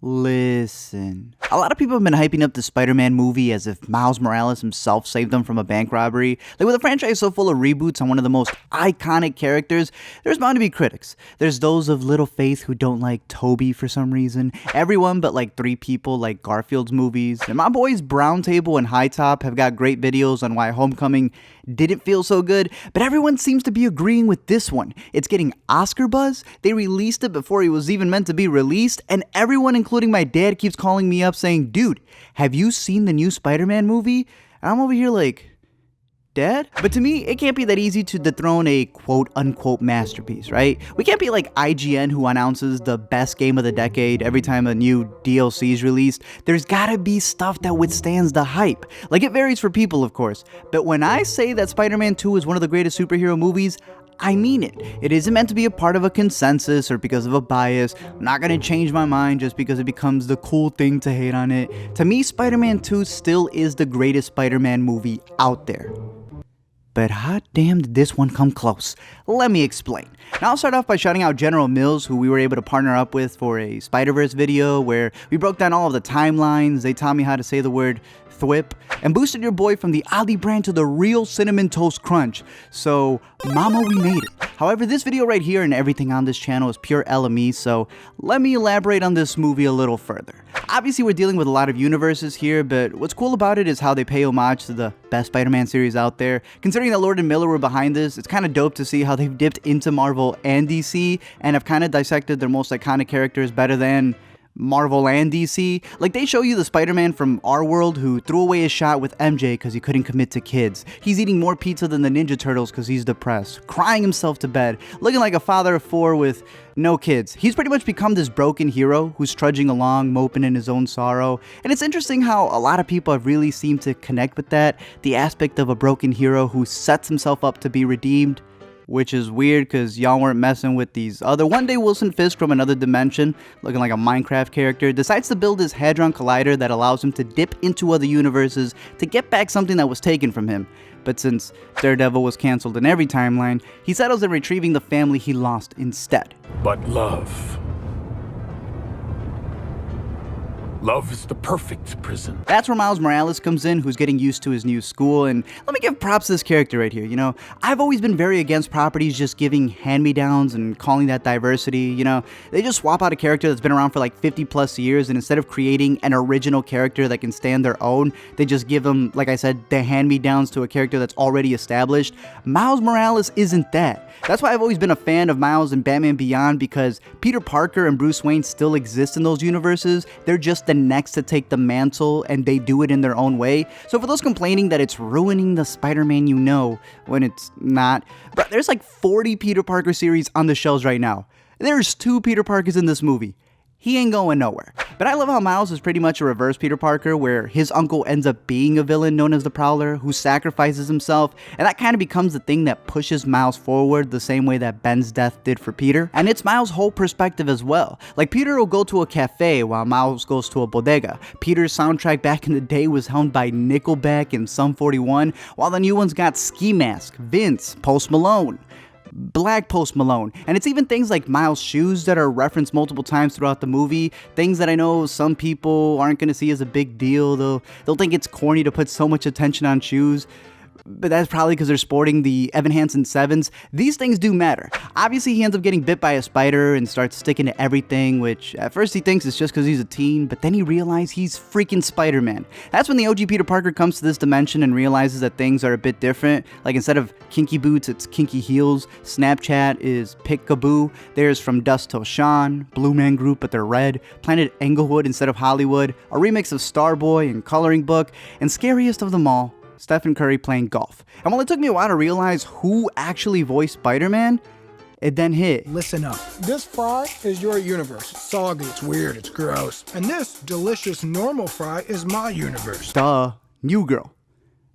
Listen, a lot of people have been hyping up the Spider-Man movie as if Miles Morales himself saved them from a bank robbery. Like, with a franchise so full of reboots on one of the most iconic characters, there's bound to be critics. There's those of little faith who don't like Toby for some reason. Everyone but like 3 people like Garfield's movies. And my boys Browntable and HiTop have got great videos on why Homecoming didn't feel so good, but everyone seems to be agreeing with this one. It's getting Oscar buzz, they released it before it was even meant to be released, and everyone, including my dad, keeps calling me up saying, dude, have you seen the new Spider-Man movie? And I'm over here like, Dad? But to me, it can't be that easy to dethrone a quote-unquote masterpiece, right? We can't be like IGN, who announces the best game of the decade every time a new DLC is released. There's gotta be stuff that withstands the hype. Like, it varies for people, of course. But when I say that Spider-Man 2 is one of the greatest superhero movies, I mean it. It isn't meant to be a part of a consensus or because of a bias. I'm not gonna change my mind just because it becomes the cool thing to hate on it. To me, Spider-Man 2 still is the greatest Spider-Man movie out there. But hot damn did this one come close. Let me explain. Now I'll start off by shouting out General Mills, who we were able to partner up with for a Spider-Verse video where we broke down all of the timelines, they taught me how to say the word thwip, and boosted your boy from the Ali brand to the real Cinnamon Toast Crunch. So, mama, we made it. However, this video right here and everything on this channel is pure LME, so let me elaborate on this movie a little further. Obviously, we're dealing with a lot of universes here, but what's cool about it is how they pay homage to the best Spider-Man series out there. Considering that Lord and Miller were behind this, it's kind of dope to see how they've dipped into Marvel and DC, and have kind of dissected their most iconic characters better than Marvel and DC. Like, they show you the Spider-Man from our world who threw away his shot with MJ because he couldn't commit to kids. He's eating more pizza than the Ninja Turtles because he's depressed, crying himself to bed, looking like a father of 4 with no kids. He's pretty much become this broken hero who's trudging along, moping in his own sorrow. And it's interesting how a lot of people have really seemed to connect with that, the aspect of a broken hero who sets himself up to be redeemed. Which is weird because y'all weren't messing with these other. One day Wilson Fisk from another dimension, looking like a Minecraft character, decides to build his Hadron Collider that allows him to dip into other universes to get back something that was taken from him. But since Daredevil was cancelled in every timeline, he settles on retrieving the family he lost instead. But love is the perfect prison. That's where Miles Morales comes in, who's getting used to his new school, and let me give props to this character right here. You know, I've always been very against properties just giving hand-me-downs and calling that diversity. You know, they just swap out a character that's been around for like 50 plus years, and instead of creating an original character that can stand their own, they just give them, like I said, the hand-me-downs to a character that's already established. Miles Morales isn't that. That's why I've always been a fan of Miles and Batman Beyond, because Peter Parker and Bruce Wayne still exist in those universes. They're just the next to take the mantle, and they do it in their own way. So for those complaining that it's ruining the Spider-Man you know, when it's not, but there's like 40 Peter Parker series on the shelves right now. There's 2 Peter Parkers in this movie. He ain't going nowhere. But I love how Miles is pretty much a reverse Peter Parker, where his uncle ends up being a villain known as the Prowler, who sacrifices himself, and that kind of becomes the thing that pushes Miles forward the same way that Ben's death did for Peter. And it's Miles' whole perspective as well. Like, Peter will go to a cafe while Miles goes to a bodega. Peter's soundtrack back in the day was helmed by Nickelback and Sum 41, while the new one's got Ski Mask, Vince, Post Malone, Black Post Malone, and it's even things like Miles' shoes that are referenced multiple times throughout the movie, things that I know some people aren't going to see as a big deal. They'll think it's corny to put so much attention on shoes, but that's probably because they're sporting the Evan Hansen 7s. These things do matter. Obviously, he ends up getting bit by a spider and starts sticking to everything, which at first he thinks it's just because he's a teen, but then he realizes he's freaking Spider-Man. That's when the OG Peter Parker comes to this dimension and realizes that things are a bit different. Like, instead of kinky boots, it's kinky heels. Snapchat is Pick-a-Boo. There's From Dusk Till Dawn, Blue Man Group, but they're red. Planet Englewood instead of Hollywood. A remix of Starboy and Coloring Book. And scariest of them all, Stephen Curry playing golf. And while it took me a while to realize who actually voiced Spider-Man, it then hit. Listen up. This fry is your universe. It's soggy, it's weird, it's gross. And this delicious normal fry is my universe. Duh. New girl.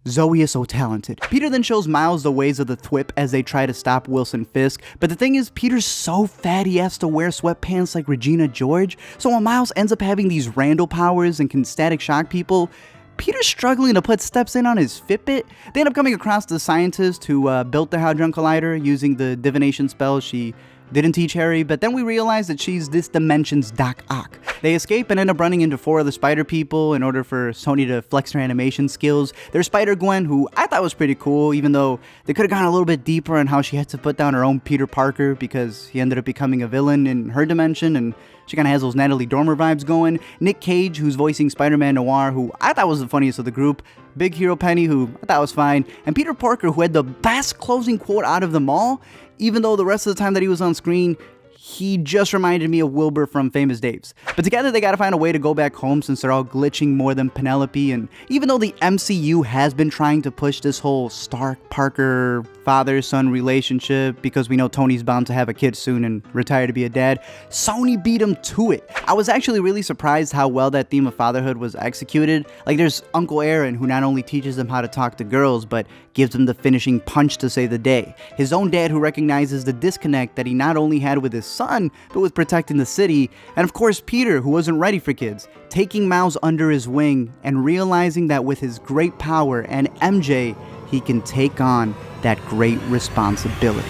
Zoe is so talented. Peter then shows Miles the ways of the thwip as they try to stop Wilson Fisk. But the thing is, Peter's so fat he has to wear sweatpants like Regina George. So when Miles ends up having these Randall powers and can static shock people, Peter's struggling to put steps in on his Fitbit. They end up coming across the scientist who built the Hadron Collider using the divination spell she didn't teach Harry, but then we realize that she's this dimension's Doc Ock. They escape and end up running into 4 other spider people in order for Sony to flex her animation skills. There's Spider-Gwen, who I thought was pretty cool, even though they could have gone a little bit deeper on how she had to put down her own Peter Parker because he ended up becoming a villain in her dimension, and she kind of has those Natalie Dormer vibes going. Nick Cage, who's voicing Spider-Man Noir, who I thought was the funniest of the group. Big Hero Penny, who I thought was fine. And Peter Parker, who had the best closing quote out of them all, even though the rest of the time that he was on screen, he just reminded me of Wilbur from Famous Daves. But together they gotta find a way to go back home since they're all glitching more than Penelope, and even though the MCU has been trying to push this whole Stark-Parker father-son relationship because we know Tony's bound to have a kid soon and retire to be a dad, Sony beat him to it. I was actually really surprised how well that theme of fatherhood was executed. Like, there's Uncle Aaron, who not only teaches them how to talk to girls, but gives them the finishing punch to save the day. His own dad, who recognizes the disconnect that he not only had with his son, but with protecting the city. And of course, Peter, who wasn't ready for kids, taking Miles under his wing and realizing that with his great power and MJ, he can take on that great responsibility.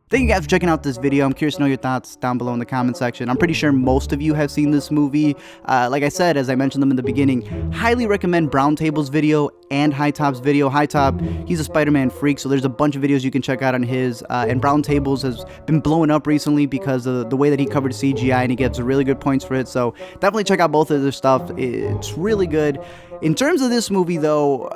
Thank you guys for checking out this video. I'm curious to know your thoughts down below in the comment section. I'm pretty sure most of you have seen this movie. Like I said, as I mentioned them in the beginning, highly recommend Browntable's video and HiTop's video. HiTop, he's a Spider-Man freak, so there's a bunch of videos you can check out on his. And Browntables has been blowing up recently because of the way that he covered CGI, and he gives really good points for it. So definitely check out both of their stuff. It's really good. In terms of this movie, though,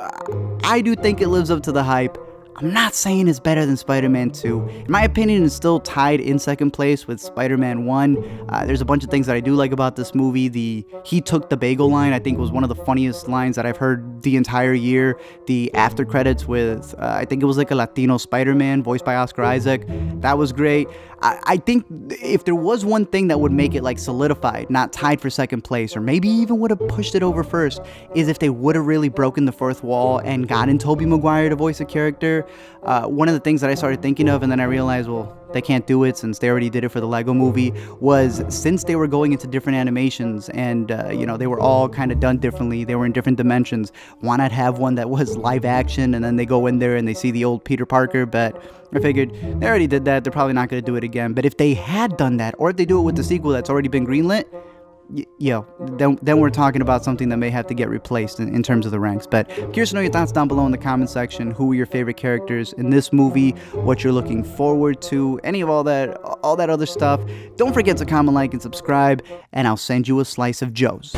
I do think it lives up to the hype. I'm not saying it's better than Spider-Man 2. In my opinion, it's still tied in second place with Spider-Man 1. There's a bunch of things that I do like about this movie. The "he took the bagel" line, I think, was one of the funniest lines that I've heard the entire year. The after credits with, I think it was like a Latino Spider-Man voiced by Oscar Isaac. That was great. I think if there was one thing that would make it like solidified, not tied for second place, or maybe even would have pushed it over first, is if they would have really broken the fourth wall and gotten Tobey Maguire to voice a character. One of the things that I started thinking of, and then I realized, well, they can't do it since they already did it for the Lego movie, was since they were going into different animations and, you know, they were all kind of done differently, they were in different dimensions, why not have one that was live action and then they go in there and they see the old Peter Parker? But I figured they already did that, they're probably not going to do it again. But if they had done that, or if they do it with the sequel that's already been greenlit, then we're talking about something that may have to get replaced in terms of the ranks. But curious to know your thoughts down below in the comment section. Who were your favorite characters in this movie? What you're looking forward to? Any of all that other stuff. Don't forget to comment, like, and subscribe, and I'll send you a slice of Joe's.